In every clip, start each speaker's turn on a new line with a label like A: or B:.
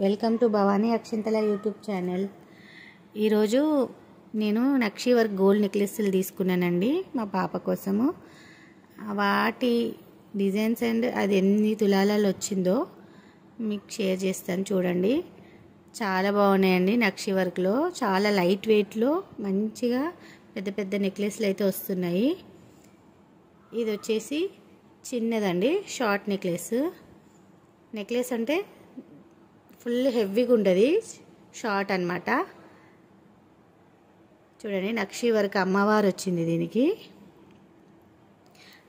A: Welcome to Bhavani Akshintala YouTube channel. ఈరోజు నేను నక్షి work gold నెక్లెస్లు తీసుకున్నానండి మా పాప కోసము. వాటి డిజైన్స్ అండ్ అది ఎన్ని తులాలలో వచ్చిందో మీకు షేర్ చేస్తాను, చూడండి. చాలా బాగున్నాయండి. నక్షి వర్క్లో చాలా లైట్ వెయిట్లో మంచిగా పెద్ద పెద్ద నెక్లెస్లు అయితే వస్తున్నాయి. ఇది వచ్చేసి చిన్నదండి, షార్ట్ నెక్లెస్ అంటే ఫుల్ హెవీగా ఉంటుంది, షార్ట్ అన్నమాట. చూడండి, నక్షి వర్క్ అమ్మవారు వచ్చింది. దీనికి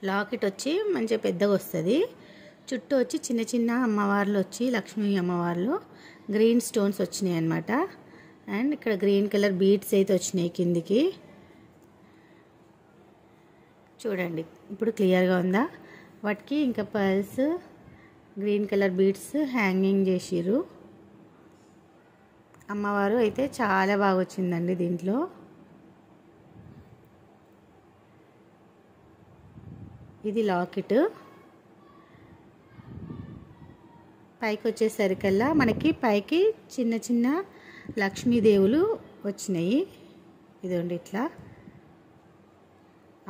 A: లాకెట్ వచ్చి మంచిగా పెద్దగా వస్తుంది. చుట్టూ వచ్చి చిన్న చిన్న అమ్మవార్లు వచ్చి లక్ష్మీ అమ్మవార్లు గ్రీన్ స్టోన్స్ వచ్చినాయి అన్నమాట. అండ్ ఇక్కడ గ్రీన్ కలర్ బీడ్స్ అయితే వచ్చినాయి కిందికి. చూడండి ఇప్పుడు క్లియర్గా ఉందా. వాటికి ఇంకా pearls green colour beads hanging చేసిర్రు. అమ్మవారు అయితే చాలా బాగా వచ్చిందండి. దీంట్లో ఇది లాకెట్. పైకి వచ్చేసరికల్లా మనకి పైకి చిన్న చిన్న లక్ష్మీదేవులు వచ్చినాయి. ఇదండి ఇట్లా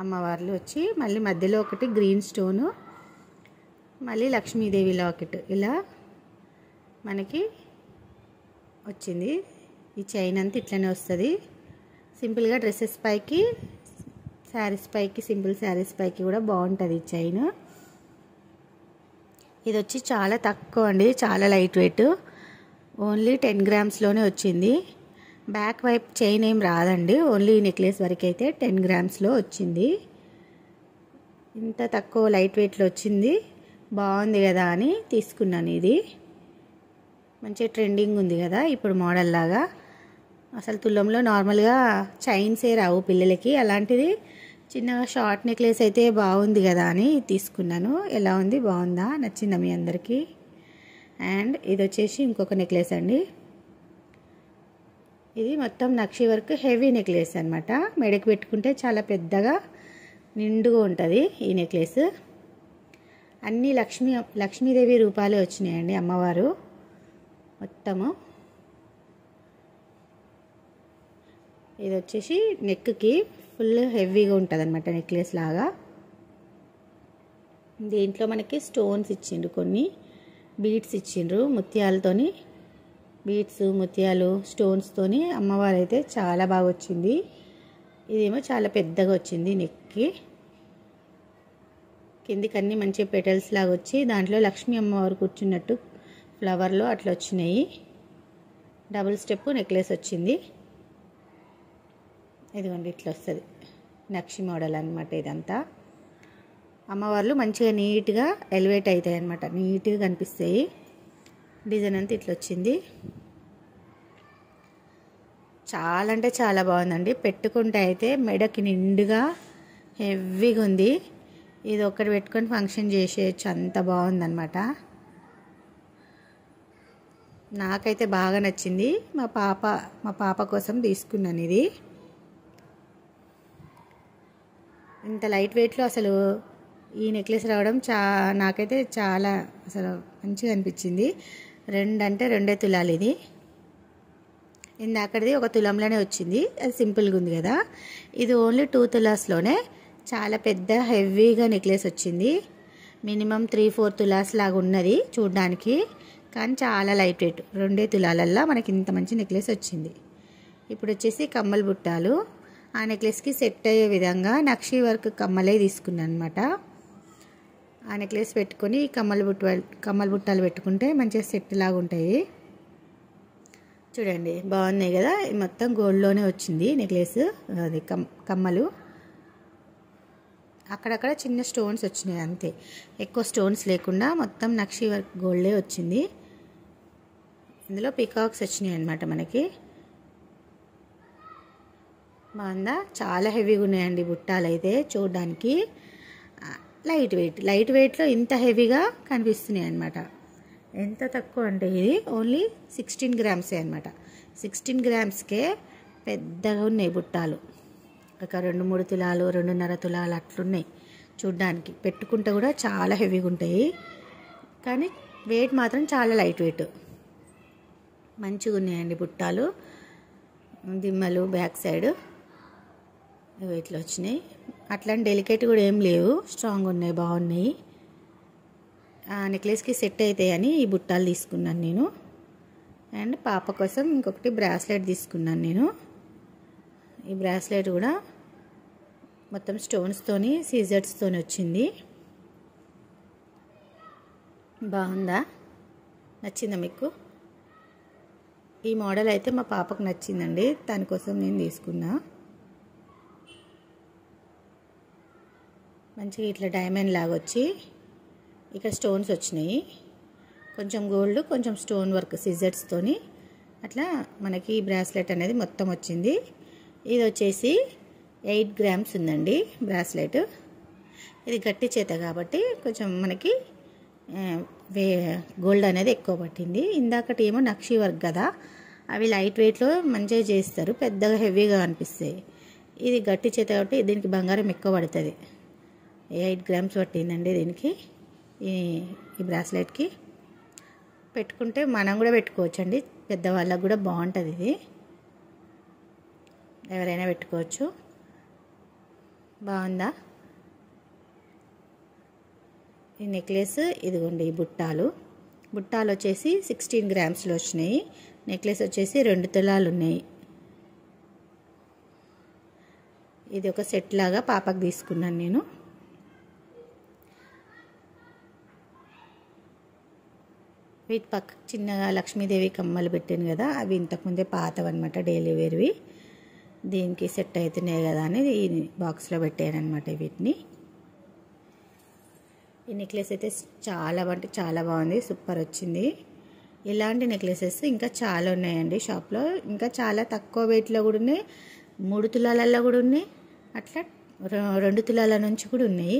A: అమ్మవార్లు వచ్చి మళ్ళీ మధ్యలో ఒకటి గ్రీన్ స్టోను, మళ్ళీ లక్ష్మీదేవి లాకెట్ ఇలా మనకి వచ్చింది. ఈ చైన్ అంతా ఇట్లనే వస్తుంది. సింపుల్గా డ్రెస్సెస్ పైకి, శారీస్ పైకి, సింపుల్ శారీస్ పైకి కూడా బాగుంటుంది ఈ చైన్. ఇది వచ్చి చాలా తక్కువ అండి, చాలా లైట్ వెయిట్, ఓన్లీ 10 గ్రామ్స్లోనే వచ్చింది. బ్యాక్ వైపు చైన్ ఏం రాదండి, ఓన్లీ నెక్లెస్ వరకు అయితే 10 గ్రామ్స్లో వచ్చింది. ఇంత తక్కువ లైట్ వెయిట్లో వచ్చింది, బాగుంది కదా అని తీసుకున్నాను. ఇది మంచిగా ట్రెండింగ్ ఉంది కదా ఇప్పుడు మోడల్ లాగా. అసలు తులంలో నార్మల్గా చైన్సే రావు పిల్లలకి, అలాంటిది చిన్నగా షార్ట్ నెక్లెస్ అయితే బాగుంది కదా అని తీసుకున్నాను. ఎలా ఉంది, బాగుందా, నచ్చిందా మీ అందరికీ? అండ్ ఇది వచ్చేసి ఇంకొక నెక్లెస్ అండి. ఇది మొత్తం నక్షి వర్క్ హెవీ నెక్లెస్ అనమాట. మెడకి పెట్టుకుంటే చాలా పెద్దగా నిండుగా ఉంటుంది ఈ నెక్లెస్. అన్నీ లక్ష్మీదేవి రూపాలే వచ్చినాయండి అమ్మవారు మొత్తము. ఇది వచ్చేసి నెక్కి ఫుల్ హెవీగా ఉంటుంది అనమాట, నెక్లెస్ లాగా. దీంట్లో మనకి స్టోన్స్ ఇచ్చిండ్రు, కొన్ని బీడ్స్ ఇచ్చిండ్రు ముత్యాలతోని. బీడ్స్, ముత్యాలు, స్టోన్స్తోని అమ్మవారు అయితే చాలా బాగా వచ్చింది. ఇదేమో చాలా పెద్దగా వచ్చింది నెక్కి. కిందికి అన్నీ మంచి పెటల్స్ లాగా వచ్చి దాంట్లో లక్ష్మీ అమ్మవారు కూర్చున్నట్టు ఫ్లవర్లో అట్లా వచ్చినాయి. డబుల్ స్టెప్ నెక్లెస్ వచ్చింది. ఇదిగోండి ఇట్లా వస్తుంది, నక్షి మోడల్ అనమాట. ఇదంతా అమ్మవార్లు మంచిగా నీట్గా ఎలివేట్ అవుతాయి అన్నమాట, నీట్గా కనిపిస్తాయి. డిజైన్ అంతా ఇట్లా వచ్చింది. చాలా అంటే చాలా బాగుందండి. పెట్టుకుంటే అయితే మెడకి నిండుగా హెవీగా ఉంది. ఇది ఒక్కటి పెట్టుకొని ఫంక్షన్ చేసేయచ్చు, అంత బాగుందన్నమాట. నాకైతే బాగా నచ్చింది. మా పాప కోసం తీసుకున్నాను ఇది. ఇంత లైట్ వెయిట్లో అసలు ఈ నెక్లెస్ రావడం నాకైతే చాలా అసలు మంచిగా అనిపించింది. 2 అంటే 2 తులాలు ఇది. ఇందాకది 1 తులంలోనే వచ్చింది, అది సింపుల్గా ఉంది కదా. ఇది ఓన్లీ 2 తులాస్లోనే చాలా పెద్ద హెవీగా నెక్లెస్ వచ్చింది. మినిమం 3-4 తులాస్ లాగా ఉన్నది చూడ్డానికి, కానీ చాలా లైట్ వెయిట్. 2 తులాలల్లో మనకి ఇంత మంచి నెక్లెస్ వచ్చింది. ఇప్పుడు వచ్చేసి కమ్మల బుట్టాలు. ఆ నెక్లెస్కి సెట్ అయ్యే విధంగా నక్షి వర్క్ కమ్మలే తీసుకున్నాను అనమాట. ఆ నెక్లెస్ పెట్టుకొని కమ్మల బుట్టాలు పెట్టుకుంటే మంచిగా సెట్ లాగా ఉంటాయి. చూడండి బాగున్నాయి కదా. మొత్తం గోల్డ్లోనే వచ్చింది నెక్లెస్, అది కమ్మలు. అక్కడక్కడ చిన్న స్టోన్స్ వచ్చినాయి అంతే, ఎక్కువ స్టోన్స్ లేకుండా మొత్తం నక్షి వర్క్ గోల్డే వచ్చింది. ఇందులో పికాక్స్ వచ్చినాయి అన్నమాట మనకి. బాగుందా, చాలా హెవీగా ఉన్నాయండి బుట్టాలు అయితే చూడడానికి. లైట్ వెయిట్లో ఇంత హెవీగా కనిపిస్తున్నాయి అన్నమాట. ఎంత తక్కువ అంటే ఇది ఓన్లీ 16 గ్రామ్సే అనమాట. 16 గ్రామ్స్కే పెద్దగా ఉన్నాయి బుట్టాలు. ఒక 2-3 తులాలు, 2.5 తులాలు అట్లున్నాయి చూడ్డానికి. పెట్టుకుంటే కూడా చాలా హెవీగా ఉంటాయి, కానీ వెయిట్ మాత్రం చాలా లైట్ వెయిట్. మంచిగా ఉన్నాయండి బుట్టాలు, దిమ్మలు బ్యాక్ సైడ్ ఇట్లా వచ్చినాయి. అట్లాంటి డెలికేట్ కూడా ఏం లేవు, స్ట్రాంగ్ ఉన్నాయి, బాగున్నాయి. ఆ నెక్లెస్కి సెట్ అవుతాయని ఈ బుట్టాలు తీసుకున్నాను నేను. అండ్ పాప కోసం ఇంకొకటి బ్రాస్లెట్ తీసుకున్నాను నేను. ఈ బ్రాస్లెట్ కూడా మొత్తం స్టోన్స్తోని సీజర్స్తోని వచ్చింది. బాగుందా? నచ్చిందా మీకు? ఈ మోడల్ అయితే మా పాపకు నచ్చిందండి, దానికోసం నేను తీసుకున్నా. మంచిగా ఇట్లా డైమండ్ లాగా వచ్చి ఇక్కడ స్టోన్స్ వచ్చినాయి, కొంచెం గోల్డ్ కొంచెం స్టోన్ వర్క్ సిజర్స్తోని అట్లా మనకి ఈ బ్రాస్లెట్ అనేది మొత్తం వచ్చింది. ఇది వచ్చేసి 8 గ్రామ్స్ ఉందండి బ్రాస్లెట్. ఇది గట్టి చేత కాబట్టి కొంచెం మనకి గోల్డ్ అనేది ఎక్కువ పట్టింది. ఇందాకటి ఏమో నక్షి వర్క్ కదా, అవి లైట్ వెయిట్లో మంచిగా చేస్తారు, పెద్దగా హెవీగా అనిపిస్తాయి. ఇది గట్టి చేత కాబట్టి దీనికి బంగారం ఎక్కువ పడుతుంది. 8 గ్రామ్స్ పట్టిందండి దీనికి, ఈ బ్రాస్లెట్కి. పెట్టుకుంటే మనం కూడా పెట్టుకోవచ్చండి, పెద్దవాళ్ళకు కూడా బాగుంటుంది. ఇది ఎవరైనా పెట్టుకోవచ్చు. బాగుందా? ఈ నెక్లెస్ ఇదిగోండి. ఈ బుట్టాలు వచ్చేసి 16 గ్రామ్స్లో వచ్చినాయి. నెక్లెస్ వచ్చేసి 2 తులాలు ఉన్నాయి. ఇది ఒక సెట్ లాగా పాపకు తీసుకున్నాను నేను. వీటి పక్క చిన్నగా లక్ష్మీదేవి కమ్మలు పెట్టాను కదా, అవి ఇంతకుముందే పాతవన్నమాట, డైలీ వేర్వి. దీనికి సెట్ అవుతున్నాయి కదా అని ఈ బాక్స్లో పెట్టాను అనమాట వీటిని. ఈ నెక్లెస్ అయితే చాలా అంటే చాలా బాగుంది, సూపర్ వచ్చింది. ఇలాంటి నెక్లెసెస్ ఇంకా చాలా ఉన్నాయండి షాప్లో. ఇంకా చాలా తక్కువ వెయిట్లో కూడా ఉన్నాయి, 3 తులాలలో కూడా ఉన్నాయి, అట్లా 2 తులాల నుంచి కూడా ఉన్నాయి.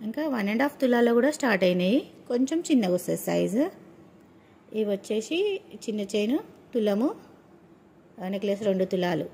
A: ఇంకా 1.5 తులాలో కూడా స్టార్ట్ అయినాయి, కొంచెం చిన్నగా వస్తుంది సైజు. ఇవి వచ్చేసి చిన్న చైను తులము, నెక్లెస్ 2 తులాలు.